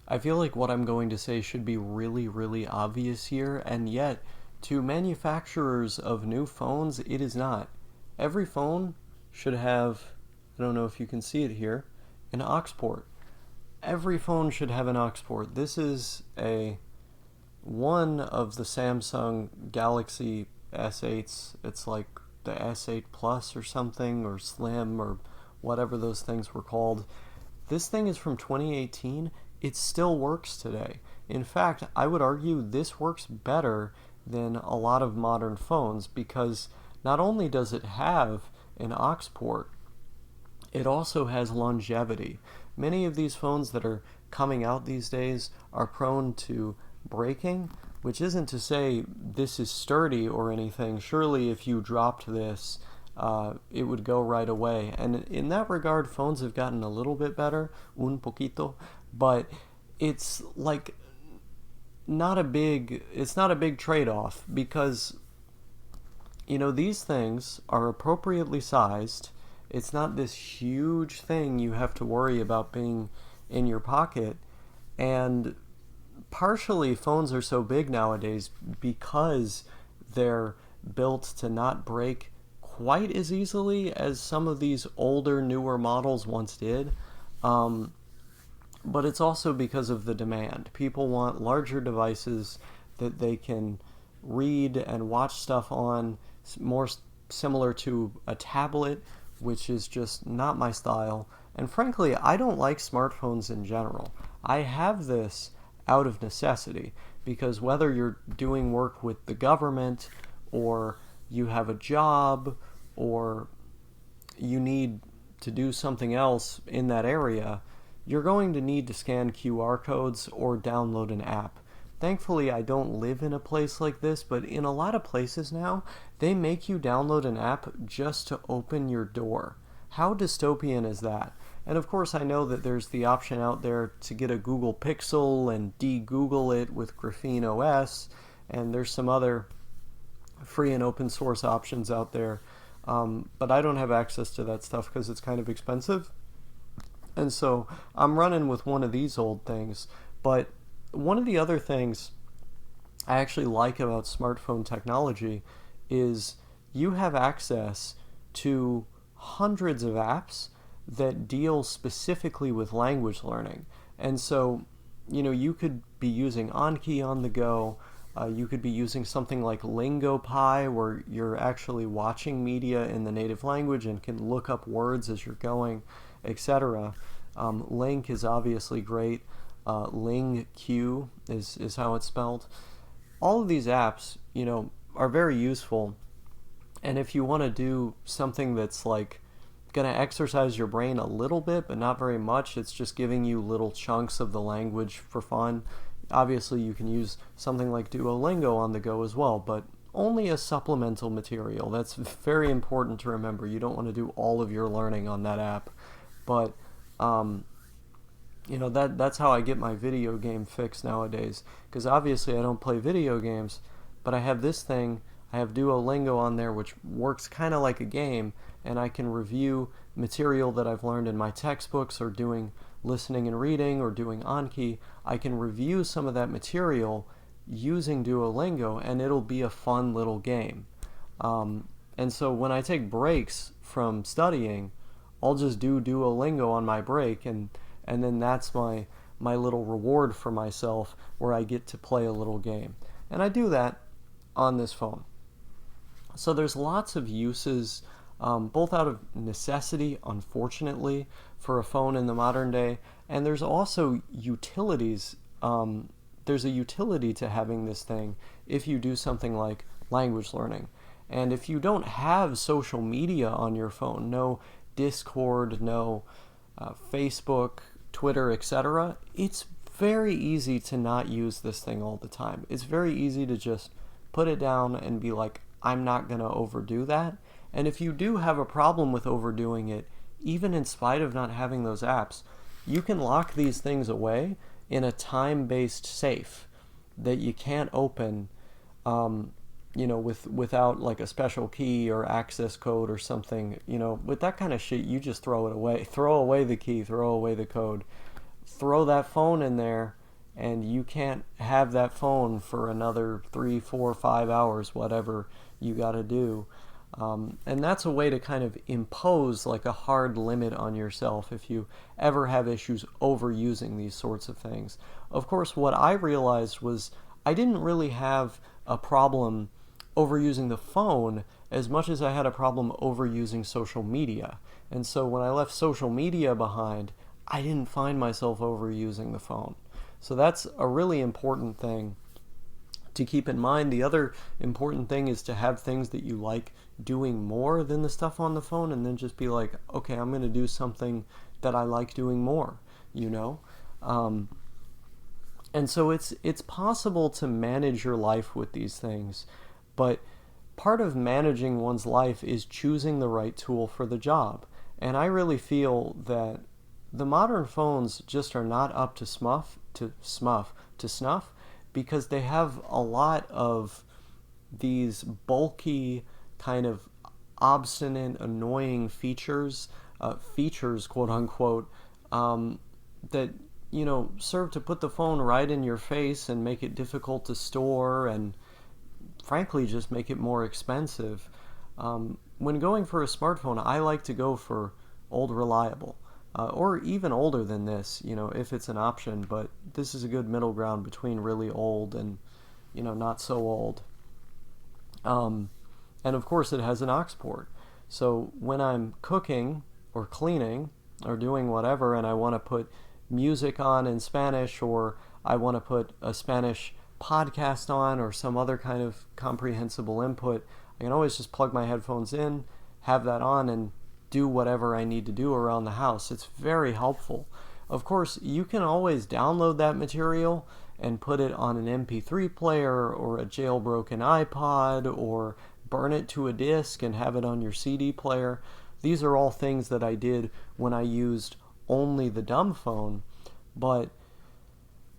I feel like what I'm going to say should be really, really obvious here, and yet, to manufacturers of new phones, it is not. Every phone should have, I don't know if you can see it here, an aux port. Every phone should have an aux port. This is a one of the Samsung Galaxy S8s. It's like the S8 Plus or something, or Slim, or whatever those things were called. This thing is from 2018. It still works today. In fact, I would argue this works better than a lot of modern phones because not only does it have an aux port, it also has longevity. Many of these phones that are coming out these days are prone to breaking, which isn't to say this is sturdy or anything. Surely if you dropped this, it would go right away. And in that regard, phones have gotten a little bit better, un poquito, but it's like it's not a big trade-off because these things are appropriately sized. It's not this huge thing you have to worry about being in your pocket. And partially phones are so big nowadays because they're built to not break quite as easily as some of these older, newer models once did. But it's also because of the demand. People want larger devices that they can read and watch stuff on, more similar to a tablet, which is just not my style. And frankly, I don't like smartphones in general. I have this out of necessity because whether you're doing work with the government or you have a job or you need to do something else in that area, you're going to need to scan QR codes or download an app. Thankfully, I don't live in a place like this, but in a lot of places now, they make you download an app just to open your door. How dystopian is that? And of course, I know that there's the option out there to get a Google Pixel and de-Google it with Graphene OS, and there's some other free and open source options out there. But I don't have access to that stuff because it's kind of expensive. And so I'm running with one of these old things. But one of the other things I actually like about smartphone technology is you have access to hundreds of apps that deal specifically with language learning. And so, you could be using Anki on the go. You could be using something like LingoPie, where you're actually watching media in the native language and can look up words as you're going, etc. Link is obviously great. LingQ is how it's spelled. All of these apps, are very useful. And if you want to do something that's like going to exercise your brain a little bit, but not very much, it's just giving you little chunks of the language for fun. Obviously, you can use something like Duolingo on the go as well, but only as supplemental material. That's very important to remember. You don't want to do all of your learning on that app. But that's how I get my video game fix nowadays. Because obviously I don't play video games, but I have this thing. I have Duolingo on there, which works kind of like a game, and I can review material that I've learned in my textbooks or doing listening and reading or doing Anki. I can review some of that material using Duolingo, and it'll be a fun little game. And so when I take breaks from studying, I'll just do Duolingo on my break, and then that's my little reward for myself where I get to play a little game. And I do that on this phone. So there's lots of uses, both out of necessity, unfortunately, for a phone in the modern day, and there's also utilities. There's a utility to having this thing if you do something like language learning. And if you don't have social media on your phone, no Discord, no Facebook, Twitter, etc., it's very easy to not use this thing all the time. It's very easy to just put it down and be like, I'm not going to overdo that. And if you do have a problem with overdoing it, even in spite of not having those apps, you can lock these things away in a time-based safe that you can't open without like a special key or access code or something. With that kind of shit, you just throw it away. Throw away the key, throw away the code. Throw that phone in there, and you can't have that phone for another 3, 4, 5 hours, whatever you got to do. And that's a way to kind of impose like a hard limit on yourself if you ever have issues overusing these sorts of things. Of course, what I realized was I didn't really have a problem overusing the phone as much as I had a problem overusing social media. And so when I left social media behind, I didn't find myself overusing the phone. So that's a really important thing to keep in mind. The other important thing is to have things that you like doing more than the stuff on the phone, and then just be like, okay, I'm going to do something that I like doing more, you know? And so it's possible to manage your life with these things, but part of managing one's life is choosing the right tool for the job. And I really feel that the modern phones just are not up to snuff because they have a lot of these bulky, kind of obstinate, annoying features, quote unquote, that, you know, serve to put the phone right in your face and make it difficult to store and frankly just make it more expensive. When going for a smartphone, I like to go for old reliable. Or even older than this, you know, if it's an option, but this is a good middle ground between really old and, you know, not so old. And of course it has an aux port. So when I'm cooking or cleaning or doing whatever and I want to put music on in Spanish, or I want to put a Spanish podcast on or some other kind of comprehensible input, I can always just plug my headphones in, have that on, and do whatever I need to do around the house. It's very helpful. Of course, you can always download that material and put it on an MP3 player or a jailbroken iPod, or burn it to a disc and have it on your CD player. These are all things that I did when I used only the dumb phone, but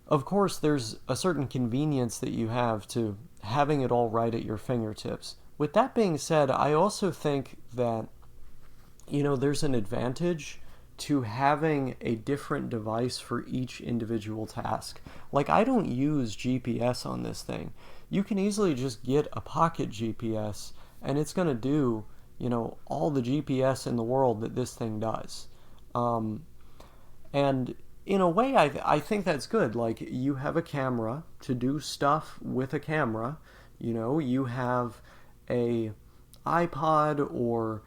of course there's a certain convenience that you have to having it all right at your fingertips. With that being said, I also think that, you know, there's an advantage to having a different device for each individual task. Like, I don't use GPS on this thing. You can easily just get a pocket GPS and it's going to do, you know, all the GPS in the world that this thing does. And in a way, I think that's good. Like, you have a camera to do stuff with a camera. You know, you have a iPod or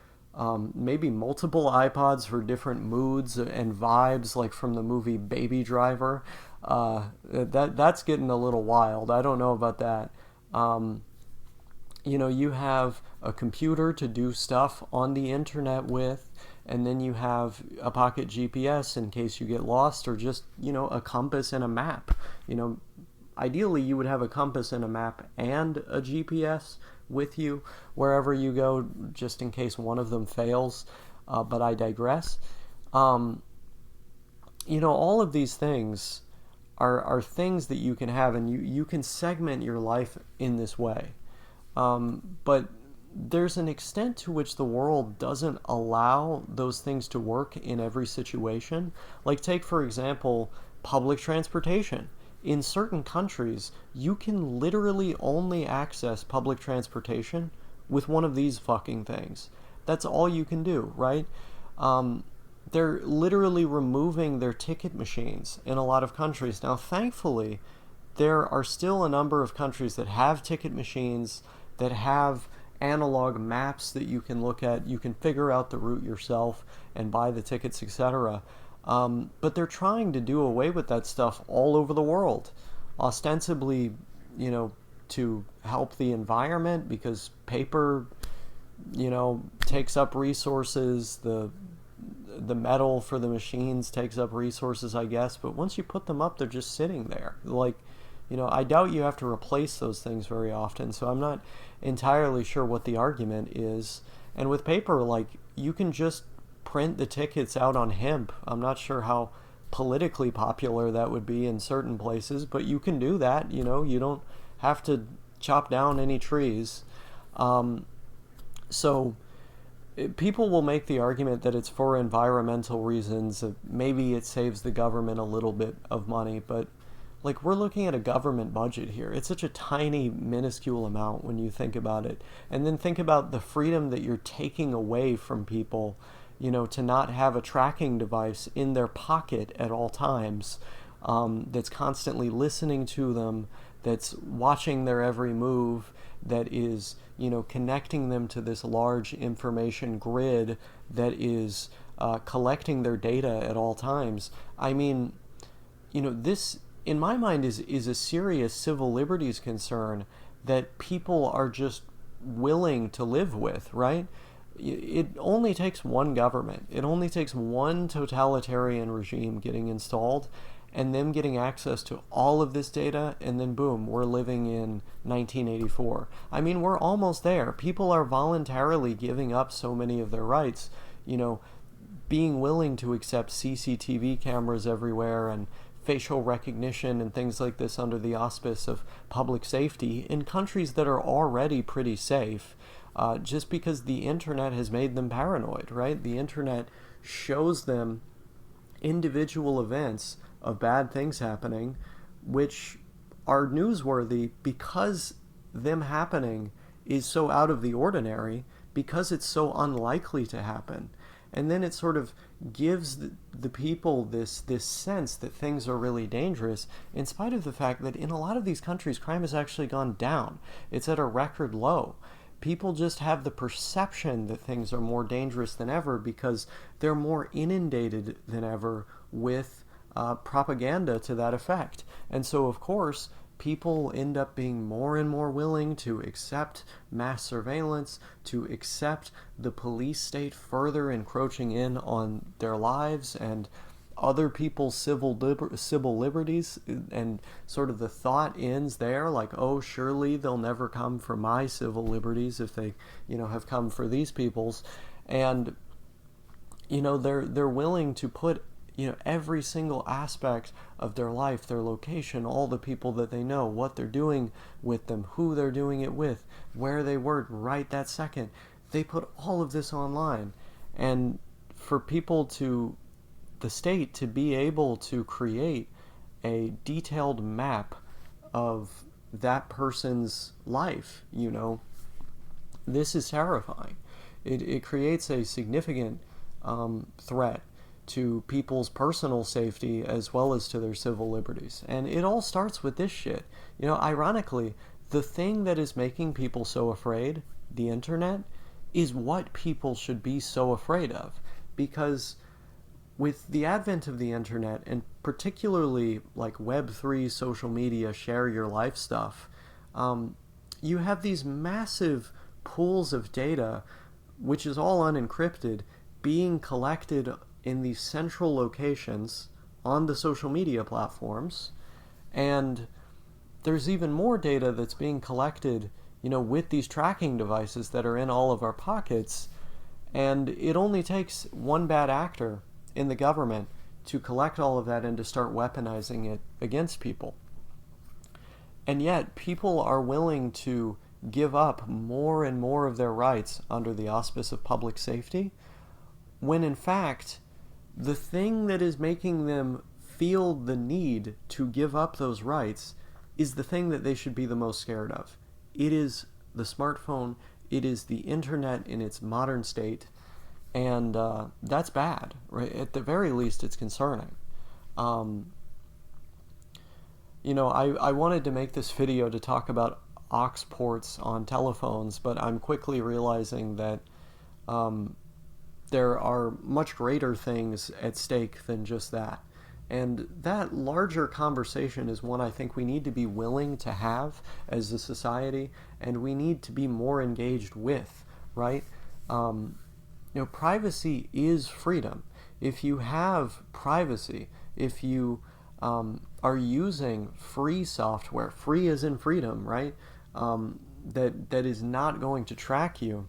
maybe multiple iPods for different moods and vibes, like from the movie Baby Driver. That's getting a little wild. I don't know about that. You know, you have a computer to do stuff on the internet with, and then you have a pocket GPS in case you get lost, or just, you know, a compass and a map. You know, ideally you would have a compass and a map and a GPS with you wherever you go, just in case one of them fails, but I digress. You know, all of these things are things that you can have, and you can segment your life in this way. But there's an extent to which the world doesn't allow those things to work in every situation. Like, take, for example, public transportation. In certain countries, you can literally only access public transportation with one of these fucking things. That's all you can do, right? They're literally removing their ticket machines in a lot of countries. Now, thankfully, there are still a number of countries that have ticket machines, that have analog maps that you can look at. You can figure out the route yourself and buy the tickets, etc. But they're trying to do away with that stuff all over the world, ostensibly, you know, to help the environment, because paper, you know, takes up resources. The metal for the machines takes up resources, I guess. But once you put them up, they're just sitting there. Like, you know, I doubt you have to replace those things very often. So I'm not entirely sure what the argument is. And with paper, like, you can just print the tickets out on hemp. I'm not sure how politically popular that would be in certain places, but you can do that. You know, you don't have to chop down any trees. So people will make the argument that it's for environmental reasons. Maybe it saves the government a little bit of money, but like, we're looking at a government budget here. It's such a tiny, minuscule amount when you think about it. And then think about the freedom that you're taking away from people, to not have a tracking device in their pocket at all times, that's constantly listening to them, that's watching their every move, that is, connecting them to this large information grid that is collecting their data at all times. I mean, this, in my mind, is a serious civil liberties concern that people are just willing to live with, right? It only takes one government. It only takes one totalitarian regime getting installed and them getting access to all of this data, and then boom, we're living in 1984. I mean, we're almost there. People are voluntarily giving up so many of their rights, being willing to accept CCTV cameras everywhere and facial recognition and things like this under the auspice of public safety in countries that are already pretty safe, just because the internet has made them paranoid, right? The internet shows them individual events of bad things happening, which are newsworthy because them happening is so out of the ordinary, because it's so unlikely to happen. And then it sort of gives the people this sense that things are really dangerous, in spite of the fact that in a lot of these countries, crime has actually gone down. It's at a record low. People just have the perception that things are more dangerous than ever because they're more inundated than ever with propaganda to that effect. And so, of course, people end up being more and more willing to accept mass surveillance, to accept the police state further encroaching in on their lives and other people's civil liberties, and sort of the thought ends there, like, oh, surely they'll never come for my civil liberties if they, have come for these people's. And, they're willing to put every single aspect of their life, their location, all the people that they know, what they're doing with them, who they're doing it with, where they were right that second. They put all of this online. And for the state to be able to create a detailed map of that person's life, this is terrifying. It creates a significant threat to people's personal safety as well as to their civil liberties. And it all starts with this shit. Ironically, the thing that is making people so afraid, the internet, is what people should be so afraid of. Because with the advent of the internet, and particularly like Web3 social media, share your life stuff, you have these massive pools of data, which is all unencrypted, being collected in these central locations on the social media platforms. And there's even more data that's being collected, with these tracking devices that are in all of our pockets. And it only takes one bad actor in the government to collect all of that and to start weaponizing it against people. And yet, people are willing to give up more and more of their rights under the auspice of public safety, when in fact, the thing that is making them feel the need to give up those rights is the thing that they should be the most scared of. It is the smartphone, it is the internet in its modern state, and that's bad, right? At the very least, it's concerning. I wanted to make this video to talk about aux ports on telephones, but I'm quickly realizing that there are much greater things at stake than just that. And that larger conversation is one I think we need to be willing to have as a society, and we need to be more engaged with, right? Privacy is freedom. If you have privacy, if you are using free software, free as in freedom, right? That is not going to track you,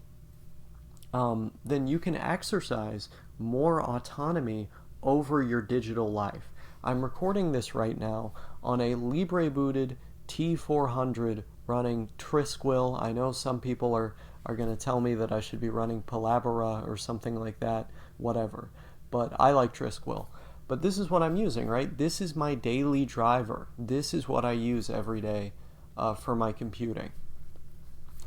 then you can exercise more autonomy over your digital life. I'm recording this right now on a Libre-booted T400 running Trisquil. I know some people are going to tell me that I should be running Palabra or something like that, whatever. But I like Trisquil. But this is what I'm using, right? This is my daily driver. This is what I use every day for my computing.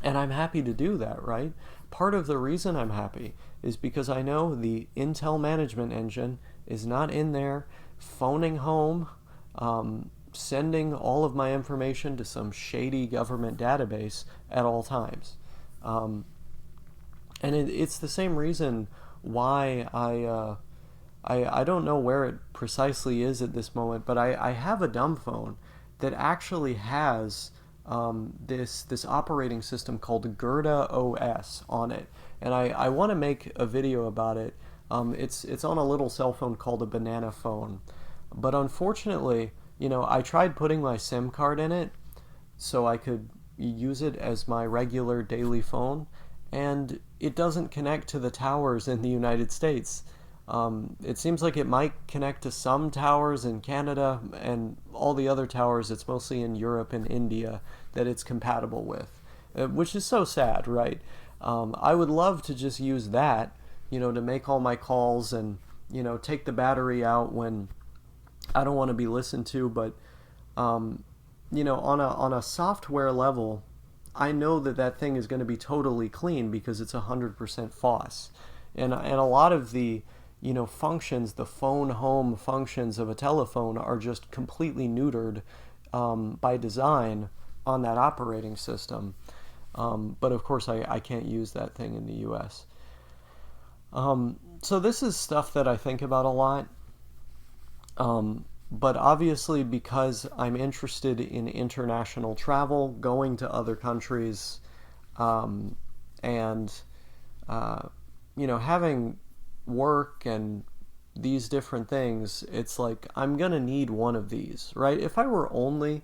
And I'm happy to do that, right? Part of the reason I'm happy is because I know the Intel management engine is not in there phoning home, sending all of my information to some shady government database at all times. And it's the same reason why I don't know where it precisely is at this moment, but I have a dumb phone that actually has this operating system called Gerda OS on it, and I want to make a video about it. It's on a little cell phone called a banana phone, but unfortunately, I tried putting my SIM card in it so I could use it as my regular daily phone, and it doesn't connect to the towers in the United States. It seems like it might connect to some towers in Canada, and all the other towers, it's mostly in Europe and India that it's compatible with, which is so sad, right? I would love to just use that, to make all my calls and, take the battery out when I don't want to be listened to, but, on a software level, I know that thing is going to be totally clean because it's 100% FOSS. And a lot of the functions, the phone home functions of a telephone are just completely neutered by design on that operating system. But of course, I can't use that thing in the US. So this is stuff that I think about a lot. But obviously, because I'm interested in international travel, going to other countries, and having work and these different things, it's like I'm gonna need one of these, right? If I were only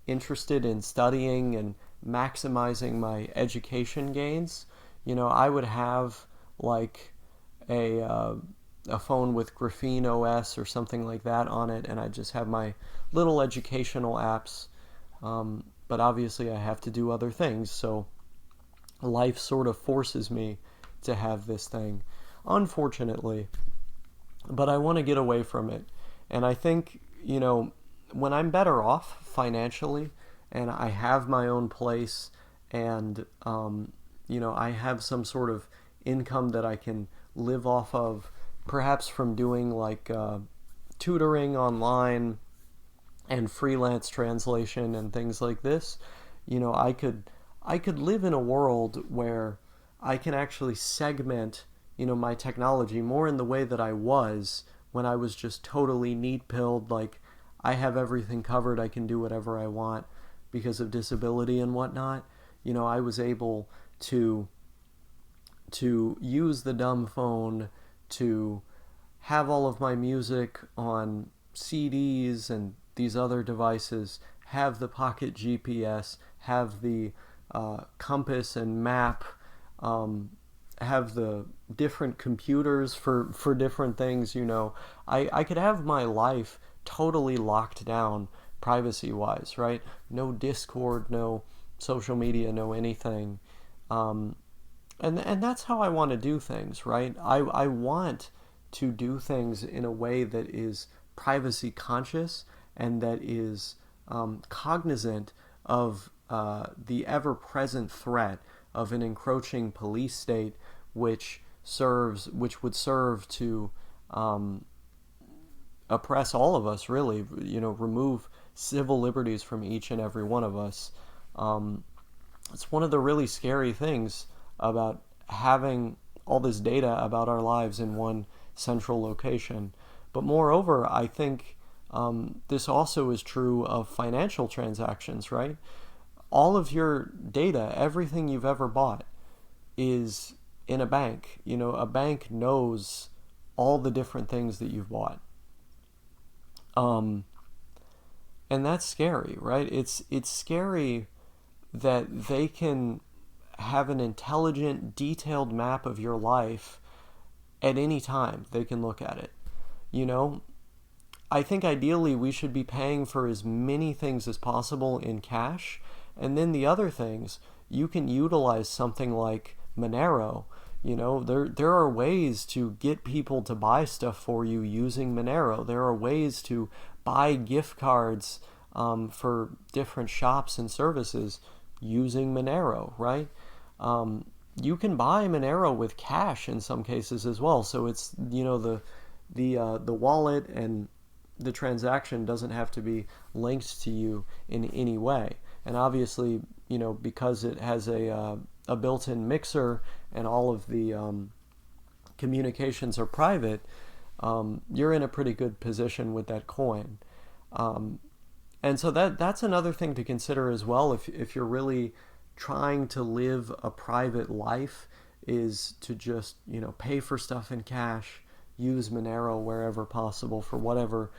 interested in studying and maximizing my education gains, I would have like a phone with Graphene OS or something like that on it, and I just have my little educational apps. But obviously I have to do other things, so life sort of forces me to have this thing, unfortunately. But I want to get away from it. And I think, when I'm better off financially and I have my own place and, I have some sort of income that I can live off of, perhaps from doing like tutoring online and freelance translation and things like this, I could live in a world where I can actually segment, my technology more in the way that I was when I was just totally neat-pilled, like I have everything covered, I can do whatever I want because of disability and whatnot. I was able to use the dumb phone to have all of my music on CDs and these other devices, have the pocket GPS, have the compass and map, have the different computers for different things. I could have my life totally locked down privacy-wise, right? No Discord, no social media, no anything. And that's how I want to do things, right? I want to do things in a way that is privacy conscious and that is cognizant of the ever-present threat of an encroaching police state which would serve to oppress all of us, really, remove civil liberties from each and every one of us. It's one of the really scary things about having all this data about our lives in one central location. But moreover, I think this also is true of financial transactions, right? All of your data, everything you've ever bought, is in a bank. A bank knows all the different things that you've bought. And that's scary, right? It's scary that they can have an intelligent, detailed map of your life at any time. They can look at it. I think ideally we should be paying for as many things as possible in cash, and then the other things you can utilize something like Monero, There are ways to get people to buy stuff for you using Monero. There are ways to buy gift cards for different shops and services using Monero, right? You can buy Monero with cash in some cases as well. So it's the wallet and the transaction doesn't have to be linked to you in any way. And obviously, because it has a built-in mixer and all of the communications are private, you're in a pretty good position with that coin. And so that's another thing to consider as well if you're really trying to live a private life, is to just, pay for stuff in cash, use Monero wherever possible for whatever,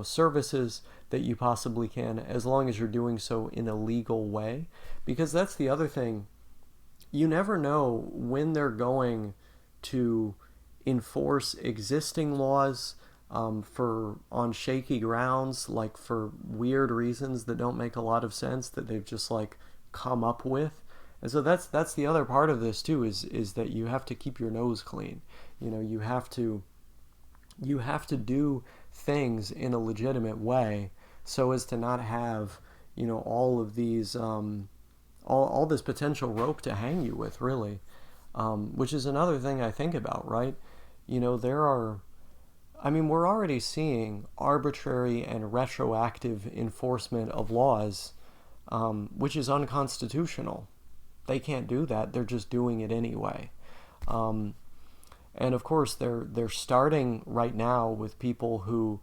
services that you possibly can, as long as you're doing so in a legal way. Because that's the other thing. You never know when they're going to enforce existing laws on shaky grounds, like for weird reasons that don't make a lot of sense, that they've just like come up with. And so that's the other part of this too, is that you have to keep your nose clean. You have to do things in a legitimate way, so as to not have all of these all this potential rope to hang you with, really, which is another thing I think about, right? We're already seeing arbitrary and retroactive enforcement of laws, which is unconstitutional. They can't do that. They're just doing it anyway. And of course, they're starting right now with people who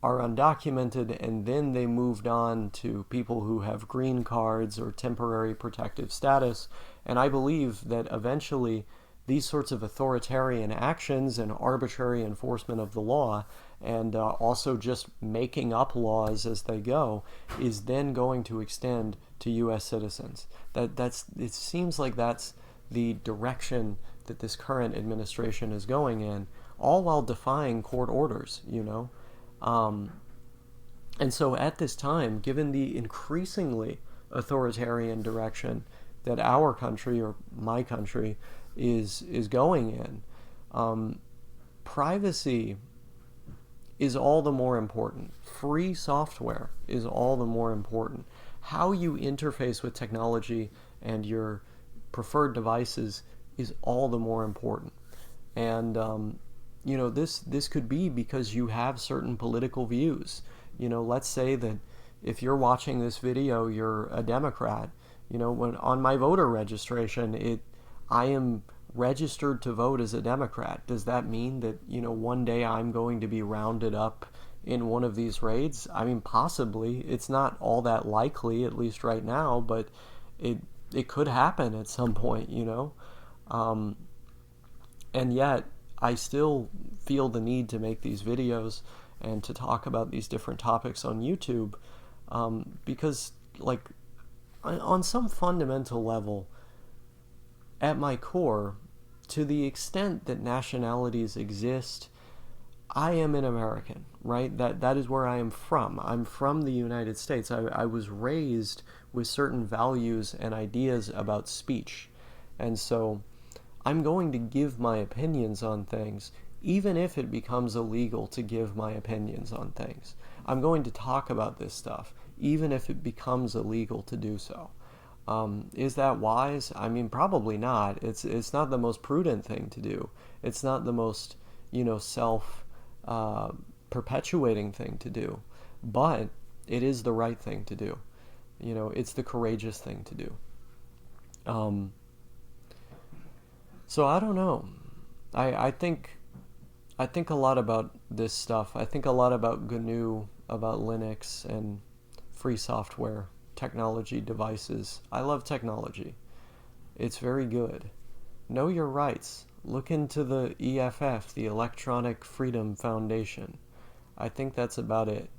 are undocumented, and then they moved on to people who have green cards or temporary protective status. And I believe that eventually these sorts of authoritarian actions and arbitrary enforcement of the law, and also just making up laws as they go, is then going to extend to U.S. citizens. It seems like that's the direction that this current administration is going in, all while defying court orders, And so at this time, given the increasingly authoritarian direction that our country, or my country, is going in, privacy is all the more important. Free software is all the more important. How you interface with technology and your preferred devices is all the more important. And this could be because you have certain political views. Let's say that if you're watching this video, you're a Democrat. When on my voter registration, I am registered to vote as a Democrat. Does that mean that, one day I'm going to be rounded up in one of these raids? I mean, possibly. It's not all that likely, at least right now, but it could happen at some point, and yet I still feel the need to make these videos and to talk about these different topics on YouTube, because, like, on some fundamental level, at my core, to the extent that nationalities exist, I am an American, right? That is where I am from. I'm from the United States. I was raised with certain values and ideas about speech. And so I'm going to give my opinions on things, even if it becomes illegal to give my opinions on things. I'm going to talk about this stuff, even if it becomes illegal to do so. Is that wise? I mean, probably not. It's not the most prudent thing to do. It's not the most, perpetuating thing to do. But it is the right thing to do. It's the courageous thing to do. So I don't know. I think a lot about this stuff. I think a lot about GNU, about Linux and free software, technology, devices. I love technology. It's very good. Know your rights. Look into the EFF, the Electronic Freedom Foundation. I think that's about it.